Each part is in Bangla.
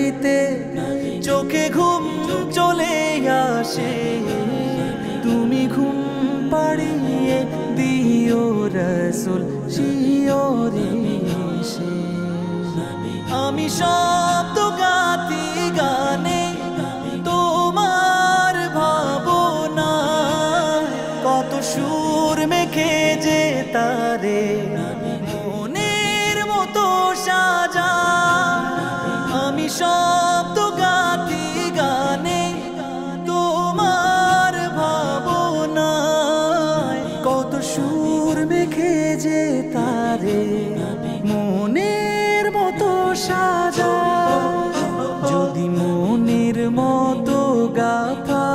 গাইতে চোখে ঘুম চলে আসে, তুমি ঘুম পাড়িয়ে দিও রসুল শিওরে এসে। আমি শব্দ গাতি গানে তোমার ভাবনা, কত সুর মেখে যে তারে মনের মতো সাজা। আমি শব্দ গাতি গানে তোমার ভাবনা, কত সুর মেখে যে তারে মনের মতো সাজা। যদি মনের মতো গাথা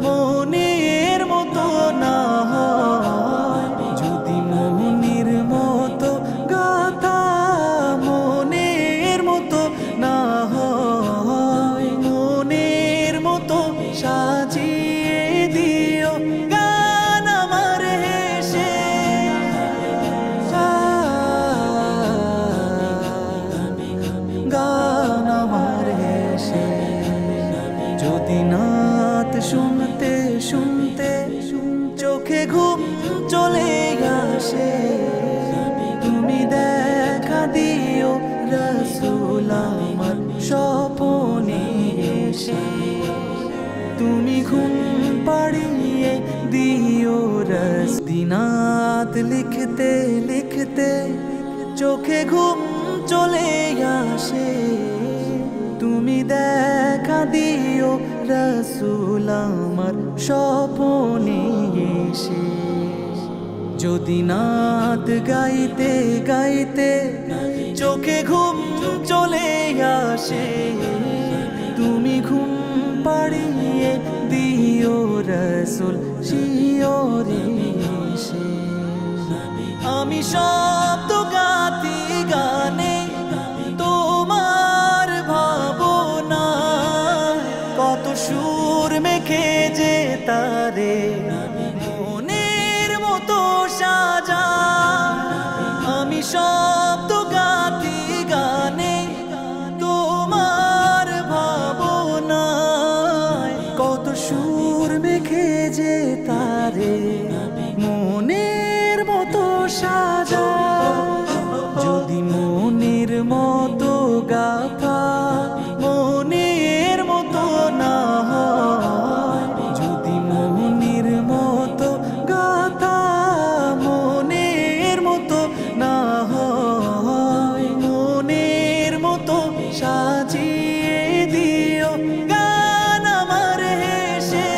মনের মতো না হয়, যদি মনের মতো গাথা মনের মতো না হয়, মনের মতো সাজিয়ে দিও গান আমার হেসে। গান আমার হেসে। যদি নাত শুনতে শুনতে চোখে ঘুম চলে আসে, তুমি দেখা দিও রসুল আমার স্বপনে এসে। তুমি ঘুম পাড়িয়ে দিও রস। দিনাত লিখতে লিখতে চোখে ঘুম চলে আসে, তুমি দেখা দিও রসুল আমার স্বপনে এসে। যদি নাত গাইতে গাইতে চোখে ঘুম চলে আসে, তুমি ঘুম পাড়িয়ে দিও রসুল শিওরে এসে। আমি শব্দ গাতি গানে তোমার ভাবনা, কত সুর মেখে যে তারে মনের মতো সাজা। আমি শব্দ গাতি গানে তোমার ভাবনা, কত সুর মেখে যে তারে মনের মতো সাজা। যদি মনের মতো গাথা মনের মতো না হয়, যদি মনের মতো গাথা মনের মতো না হয়, মনের মতো সাজিয়ে দিও গান আমার হেসে।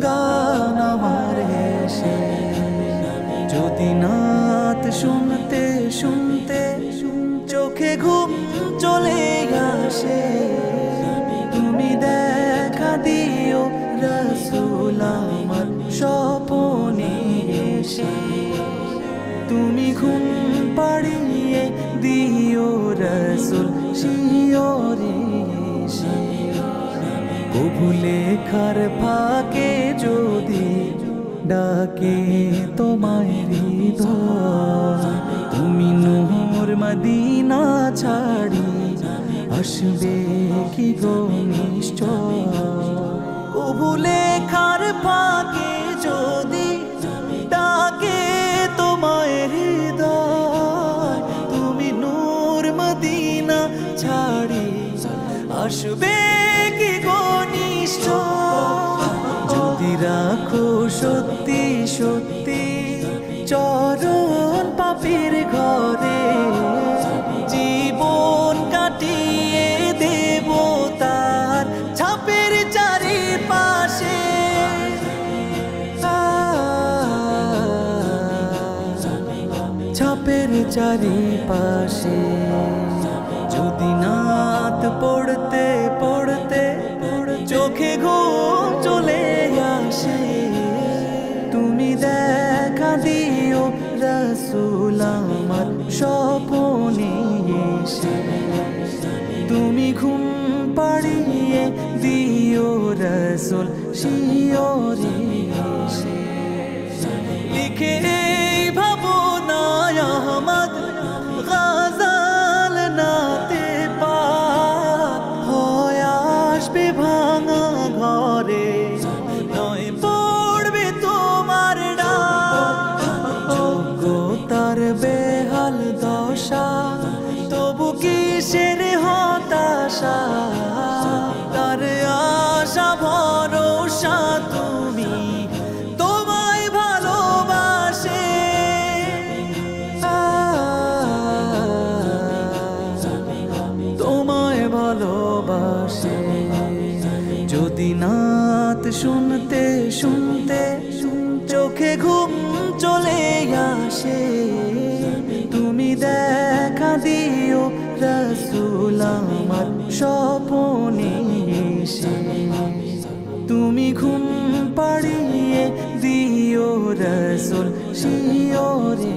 গান আমার হেসে। যদি নাত শুনতে শুনতে চোখে ঘুম চলে আসে, তুমি দেখা দিও রসুল আমার স্বপনে এসে। তুমি ঘুম পাড়িয়ে দিও রসুল শিওরে এসে। কবু লেখার ফাঁকে যদি ডাকে তোমায় হৃদয়, তুমি নূর মদিনা ছাড়ি আসবে কি গো নিশ্চয়। কবু লেখার ফাঁকে যদি ডাকে তোমায় হৃদয়, তুমি নূর মদিনা ছাড়ি আসবে কি গো নিশ্চয়। যদি রাখো সত্যি সত্যি চরণ পাপীর ঘরে, জীবন কাটিয়ে দেব তার ছাপের চারিপাশে। ছাপের চারিপাশে। যদি নাত পড়তে পড়তে চোখে ঘুম চলে আসে, তুমি দেখা দিও রসুল আমার স্বপনে এসে। তুমি ঘুম পাড়িয়ে দিও রসুল শিওরে এসে। লিখে ভাবনায় আমার বেহাল দশা, তবু কিসের হতাশা, তার আশা ভরসা তুমি, তোমায় ভালোবাসে। তোমায় ভালোবাসে। যদি নাত শুনতে শুনতে চোখে ঘুম চলে আসে, তুমি দেখা দিও রাসূল আমার স্বপনে এসে। তুমি ঘুম পাড়িয়ে দিও রাসূল শিয়রে।